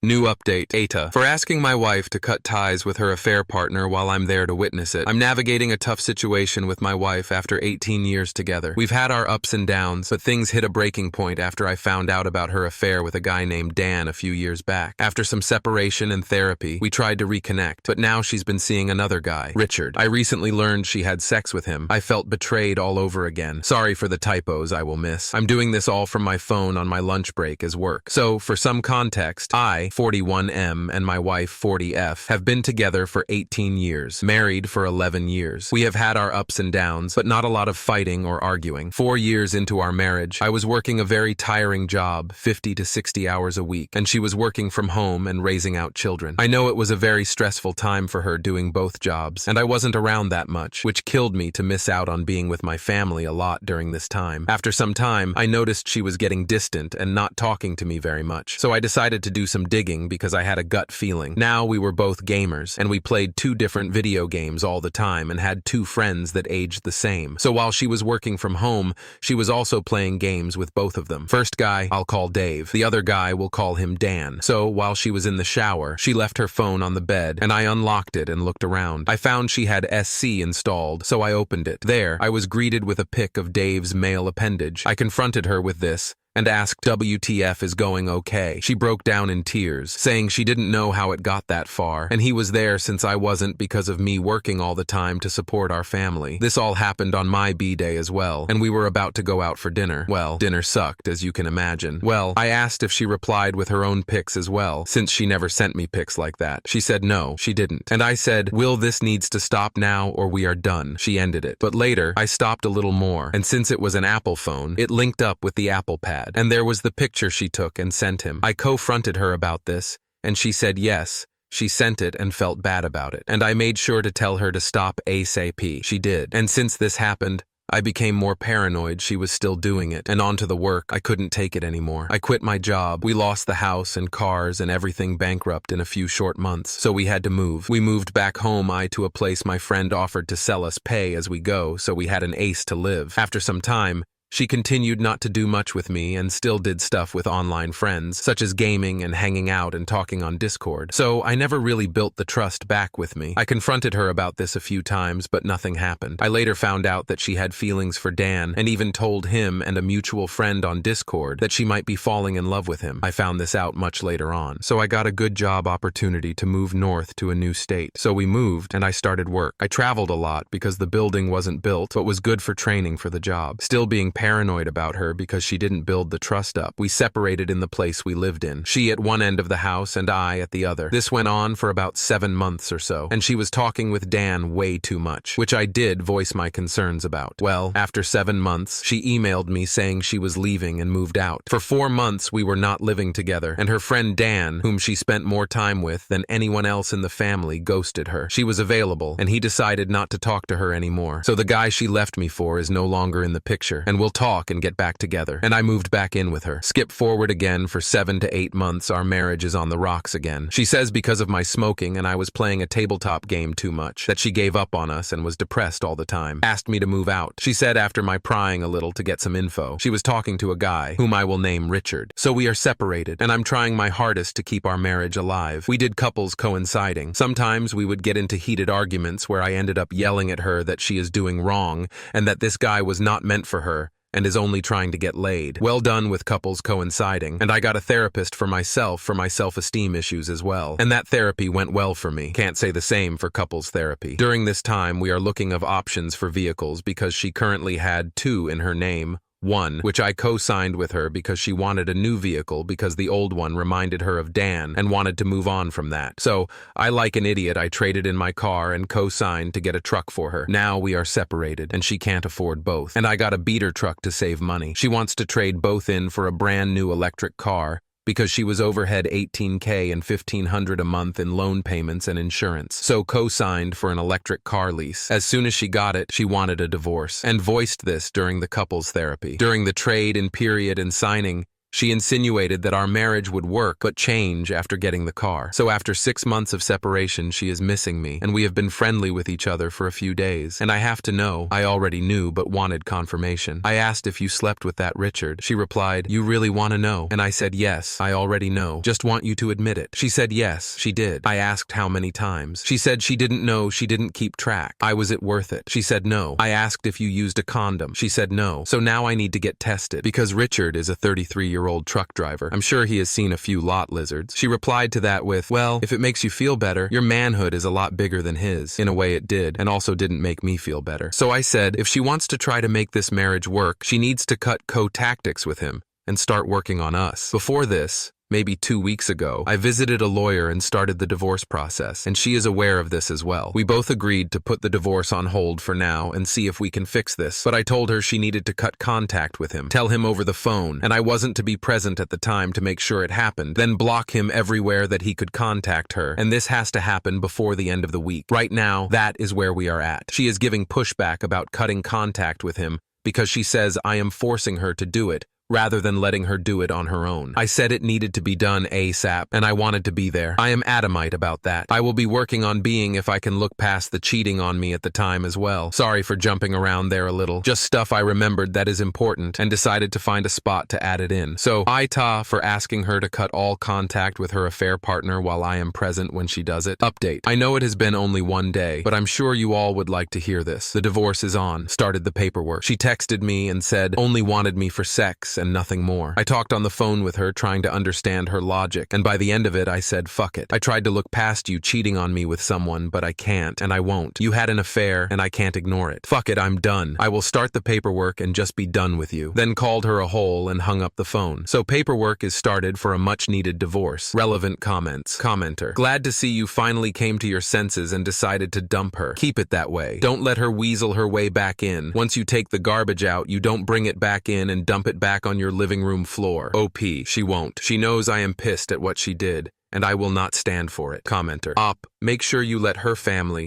New update, AITAH. For asking my wife to cut ties with her affair partner while I'm there to witness it. I'm navigating a tough situation with my wife after 18 years together. We've had our ups and downs, but things hit a breaking point after I found out about her affair with a guy named Dan a few years back. After some separation and therapy, we tried to reconnect, but now she's been seeing another guy, Richard. I recently learned she had sex with him. I felt betrayed all over again. Sorry for the typos I will miss. I'm doing this all from my phone on my lunch break as work. So, for some context, I, 41M, and my wife, 40F, have been together for 18 years, married for 11 years. We have had our ups and downs, but not a lot of fighting or arguing. 4 years into our marriage, I was working a very tiring job, 50 to 60 hours a week, and she was working from home and raising out children. I know it was a very stressful time for her doing both jobs, and I wasn't around that much, which killed me to miss out on being with my family a lot during this time. After some time, I noticed she was getting distant and not talking to me very much, so I decided to do some digging because I had a gut feeling. Now we were both gamers, and we played 2 different video games all the time and had 2 friends that aged the same. So while she was working from home, she was also playing games with both of them. First guy, I'll call Dave. The other guy, we'll call him Dan. So while she was in the shower, she left her phone on the bed, and I unlocked it and looked around. I found she had SC installed, so I opened it. There, I was greeted with a pic of Dave's male appendage. I confronted her with this and asked WTF is going okay. She broke down in tears, saying she didn't know how it got that far, and he was there since I wasn't because of me working all the time to support our family. This all happened on my B-day as well, and we were about to go out for dinner. Well, dinner sucked, as you can imagine. Well, I asked if she replied with her own pics as well, since she never sent me pics like that. She said no, she didn't. And I said, Will, this needs to stop now or we are done. She ended it. But later, I stopped a little more, and since it was an Apple phone, it linked up with the Apple Pad. And there was the picture she took and sent him. I confronted her about this, and she said yes, she sent it and felt bad about it. And I made sure to tell her to stop ASAP. She did. And since this happened, I became more paranoid she was still doing it, and on to the work. I couldn't take it anymore. I quit my job. We lost the house and cars and everything bankrupt in a few short months, so we had to move. We moved back home, to a place my friend offered to sell us pay as we go, so we had an ace to live. After some time, she continued not to do much with me and still did stuff with online friends, such as gaming and hanging out and talking on Discord. So I never really built the trust back with me. I confronted her about this a few times, but nothing happened. I later found out that she had feelings for Dan and even told him and a mutual friend on Discord that she might be falling in love with him. I found this out much later on. So I got a good job opportunity to move north to a new state. So we moved and I started work. I traveled a lot because the building wasn't built, but was good for training for the job. Still being paranoid about her because she didn't build the trust up. We separated in the place we lived in. She at one end of the house and I at the other. This went on for about 7 months or so, and she was talking with Dan way too much, which I did voice my concerns about. Well, after 7 months, she emailed me saying she was leaving and moved out. For 4 months, we were not living together, and her friend Dan, whom she spent more time with than anyone else in the family, ghosted her. She was available, and he decided not to talk to her anymore. So the guy she left me for is no longer in the picture, and we'll talk and get back together. And I moved back in with her. Skip forward again for 7 to 8 months, our marriage is on the rocks again. She says because of my smoking and I was playing a tabletop game too much, that she gave up on us and was depressed all the time. Asked me to move out. She said after my prying a little to get some info, she was talking to a guy, whom I will name Richard. So we are separated, and I'm trying my hardest to keep our marriage alive. We did couples coinciding. Sometimes we would get into heated arguments where I ended up yelling at her that she is doing wrong and that this guy was not meant for her and is only trying to get laid. Well done with couples coinciding, and I got a therapist for my self-esteem issues as well, and that therapy went well for me. Can't say the same for couples therapy. During this time, we are looking of options for vehicles because she currently had 2 in her name. One, which I co-signed with her because she wanted a new vehicle because the old one reminded her of Dan and wanted to move on from that. So, I like an idiot, I traded in my car and co-signed to get a truck for her. Now we are separated and she can't afford both. And I got a beater truck to save money. She wants to trade both in for a brand new electric car because she was overhead $18K and $1,500 a month in loan payments and insurance. So co-signed for an electric car lease. As soon as she got it, she wanted a divorce and voiced this during the couples therapy. During the trade-in period and signing, She insinuated that our marriage would work but change after getting the car. So after 6 months of separation, she is missing me, and we have been friendly with each other for a few days. And I have to know, I already knew but wanted confirmation. I asked if you slept with that Richard. She replied, "You really want to know?" And I said, "Yes, I already know. Just want you to admit it." She said yes, she did. I asked how many times. She said she didn't know, she didn't keep track. Was it worth it? She said no. I asked if you used a condom. She said no. So now I need to get tested because Richard is a 33-year-old truck driver. I'm sure he has seen a few lot lizards. She replied to that with, "Well, if it makes you feel better, your manhood is a lot bigger than his." In a way it did, and also didn't make me feel better. So I said, if she wants to try to make this marriage work, she needs to cut co-tactics with him and start working on us. Before this, maybe 2 weeks ago, I visited a lawyer and started the divorce process, and she is aware of this as well. We both agreed to put the divorce on hold for now and see if we can fix this, but I told her she needed to cut contact with him, tell him over the phone, and I wasn't to be present at the time to make sure it happened, then block him everywhere that he could contact her, and this has to happen before the end of the week. Right now, that is where we are at. She is giving pushback about cutting contact with him because she says I am forcing her to do it, rather than letting her do it on her own. I said it needed to be done ASAP, and I wanted to be there. I am adamant about that. I will be working on being if I can look past the cheating on me at the time as well. Sorry for jumping around there a little. Just stuff I remembered that is important and decided to find a spot to add it in. So, AITAH for asking her to cut all contact with her affair partner while I am present when she does it. Update. I know it has been only 1 day, but I'm sure you all would like to hear this. The divorce is on. Started the paperwork. She texted me and said only wanted me for sex and nothing more. I talked on the phone with her trying to understand her logic, and by the end of it I said fuck it. I tried to look past you cheating on me with someone, but I can't, and I won't. You had an affair, and I can't ignore it. Fuck it, I'm done. I will start the paperwork and just be done with you. Then called her a hole and hung up the phone. So paperwork is started for a much-needed divorce. Relevant comments. Commenter. Glad to see you finally came to your senses and decided to dump her. Keep it that way. Don't let her weasel her way back in. Once you take the garbage out, you don't bring it back in and dump it back on your living room floor. OP, she won't. She knows I am pissed at what she did, and I will not stand for it. Commenter. Op, make sure you let her family,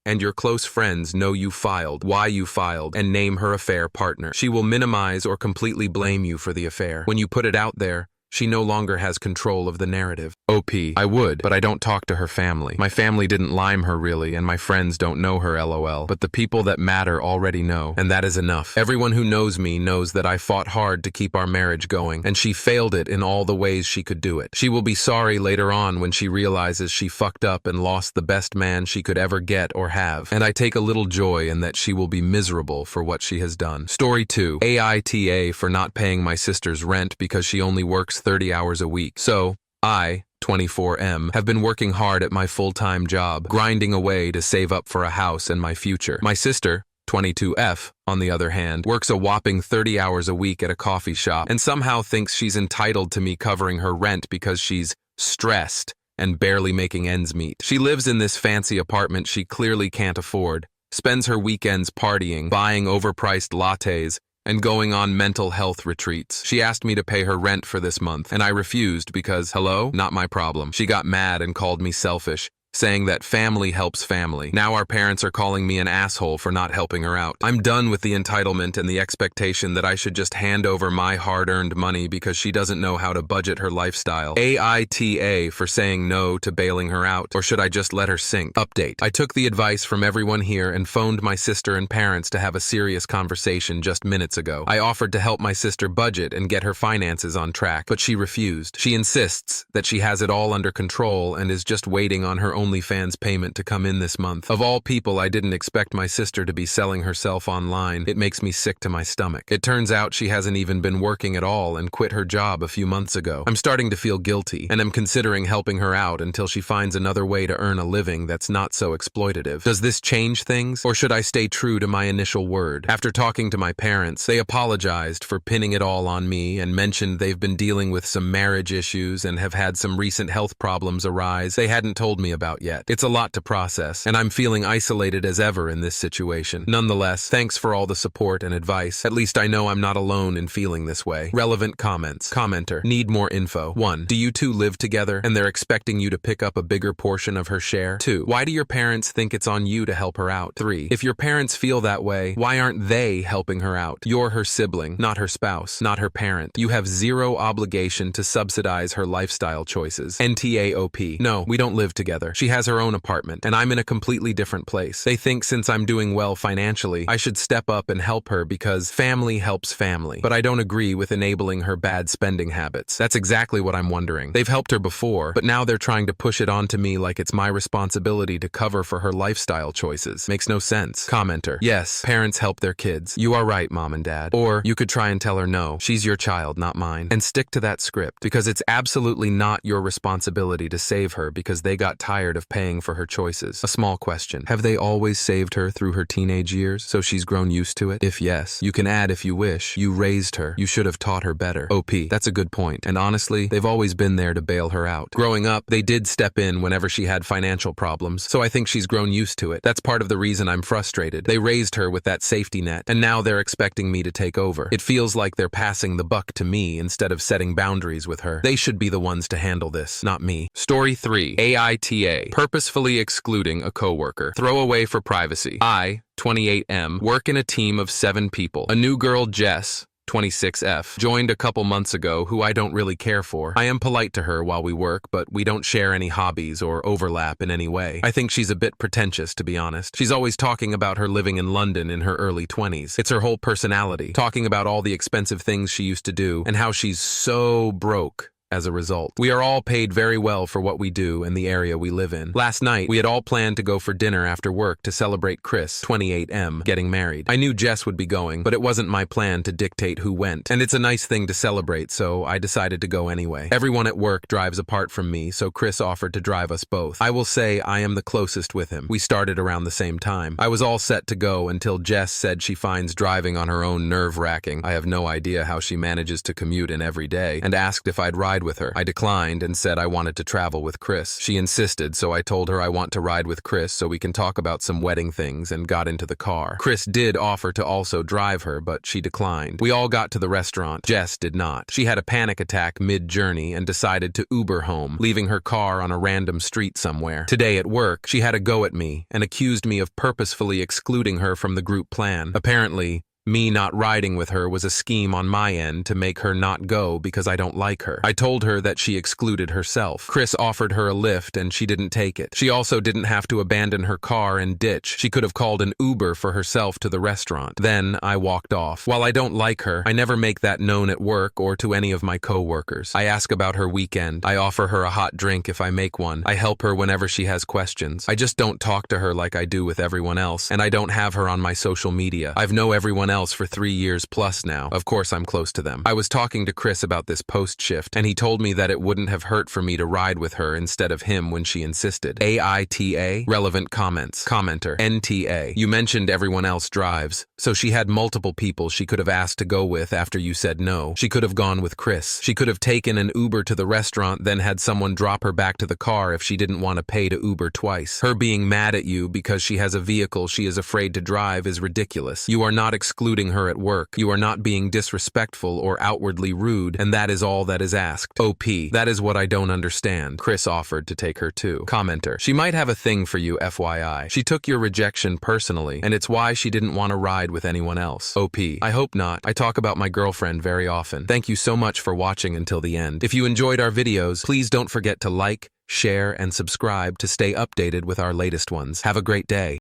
and your close friends know you filed, why you filed, and name her affair partner. She will minimize or completely blame you for the affair. When you put it out there, she no longer has control of the narrative. OP, I would, but I don't talk to her family. My family didn't lime her really, and my friends don't know her LOL. But the people that matter already know, and that is enough. Everyone who knows me knows that I fought hard to keep our marriage going, and she failed it in all the ways she could do it. She will be sorry later on when she realizes she fucked up and lost the best man she could ever get or have. And I take a little joy in that she will be miserable for what she has done. Story 2. AITAH for not paying my sister's rent because she only works 30 hours a week. So, I, 24M, have been working hard at my full-time job, grinding away to save up for a house and my future. My sister, 22F, on the other hand, works a whopping 30 hours a week at a coffee shop and somehow thinks she's entitled to me covering her rent because she's stressed and barely making ends meet. She lives in this fancy apartment she clearly can't afford, spends her weekends partying, buying overpriced lattes, and going on mental health retreats. She asked me to pay her rent for this month, and I refused because, hello, not my problem. She got mad and called me selfish, saying that family helps family. Now our parents are calling me an asshole for not helping her out. I'm done with the entitlement and the expectation that I should just hand over my hard-earned money because she doesn't know how to budget her lifestyle. AITAH for saying no to bailing her out, or should I just let her sink? Update. I took the advice from everyone here and phoned my sister and parents to have a serious conversation just minutes ago. I offered to help my sister budget and get her finances on track, but she refused. She insists that she has it all under control and is just waiting on her OnlyFans payment to come in this month. Of all people, I didn't expect my sister to be selling herself online. It makes me sick to my stomach. It turns out she hasn't even been working at all and quit her job a few months ago. I'm starting to feel guilty, and am considering helping her out until she finds another way to earn a living that's not so exploitative. Does this change things, or should I stay true to my initial word? After talking to my parents, they apologized for pinning it all on me and mentioned they've been dealing with some marriage issues and have had some recent health problems arise they hadn't told me about out yet. It's a lot to process, and I'm feeling isolated as ever in this situation. Nonetheless, thanks for all the support and advice. At least I know I'm not alone in feeling this way. Relevant comments. Commenter. Need more info. 1. Do you two live together and they're expecting you to pick up a bigger portion of her share? 2. Why do your parents think it's on you to help her out? 3. If your parents feel that way, why aren't they helping her out? You're her sibling, not her spouse, not her parent. You have zero obligation to subsidize her lifestyle choices. NTAOP. No, we don't live together. She has her own apartment, and I'm in a completely different place. They think since I'm doing well financially, I should step up and help her because family helps family. But I don't agree with enabling her bad spending habits. That's exactly what I'm wondering. They've helped her before, but now they're trying to push it onto me like it's my responsibility to cover for her lifestyle choices. Makes no sense. Commenter. Yes, parents help their kids. You are right, Mom and Dad. Or you could try and tell her no, she's your child, not mine. And stick to that script, because it's absolutely not your responsibility to save her because they got tired of paying for her choices. A small question. Have they always saved her through her teenage years, so she's grown used to it? If yes, you can add if you wish. You raised her. You should have taught her better. OP. That's a good point. And honestly, they've always been there to bail her out. Growing up, they did step in whenever she had financial problems, so I think she's grown used to it. That's part of the reason I'm frustrated. They raised her with that safety net, and now they're expecting me to take over. It feels like they're passing the buck to me instead of setting boundaries with her. They should be the ones to handle this, not me. Story 3. AITAH. Purposefully excluding a coworker. Throw away for privacy. I, 28M, work in a team of 7 people. A new girl, Jess, 26F, joined a couple months ago who I don't really care for. I am polite to her while we work, but we don't share any hobbies or overlap in any way. I think she's a bit pretentious, to be honest. She's always talking about her living in London in her early 20s. It's her whole personality, talking about all the expensive things she used to do and how she's so broke as a result. We are all paid very well for what we do in the area we live in. Last night, we had all planned to go for dinner after work to celebrate Chris, 28M, getting married. I knew Jess would be going, but it wasn't my plan to dictate who went. And it's a nice thing to celebrate, so I decided to go anyway. Everyone at work drives apart from me, so Chris offered to drive us both. I will say I am the closest with him. We started around the same time. I was all set to go until Jess said she finds driving on her own nerve-wracking. I have no idea how she manages to commute in every day, and asked if I'd ride with her. I declined and said I wanted to travel with Chris. She insisted, so I told her I want to ride with Chris so we can talk about some wedding things, and got into the car. Chris did offer to also drive her, but she declined. We all got to the restaurant. Jess did not. She had a panic attack mid-journey and decided to Uber home, leaving her car on a random street somewhere. Today at work, she had a go at me and accused me of purposefully excluding her from the group plan. Apparently, me not riding with her was a scheme on my end to make her not go because I don't like her. I told her that she excluded herself. Chris offered her a lift and she didn't take it. She also didn't have to abandon her car and ditch. She could have called an Uber for herself to the restaurant. Then I walked off. While I don't like her, I never make that known at work or to any of my co-workers. I ask about her weekend. I offer her a hot drink if I make one. I help her whenever she has questions. I just don't talk to her like I do with everyone else, and I don't have her on my social media. I've known everyone else for 3 years plus now. Of course I'm close to them. I was talking to Chris about this post shift, and he told me that it wouldn't have hurt for me to ride with her instead of him when she insisted. AITAH. Relevant comments. Commenter. NTA. You mentioned everyone else drives, so she had multiple people she could have asked to go with after you said no. She could have gone with Chris. She could have taken an Uber to the restaurant, then had someone drop her back to the car if she didn't want to pay to Uber twice. Her being mad at you because she has a vehicle she is afraid to drive is ridiculous. You are not excluding her at work. You are not being disrespectful or outwardly rude, and that is all that is asked. OP. That is what I don't understand. Chris offered to take her too. Commenter. She might have a thing for you, FYI. She took your rejection personally, and it's why she didn't want to ride with anyone else. OP. I hope not. I talk about my girlfriend very often. Thank you so much for watching until the end. If you enjoyed our videos, please don't forget to like, share, and subscribe to stay updated with our latest ones. Have a great day.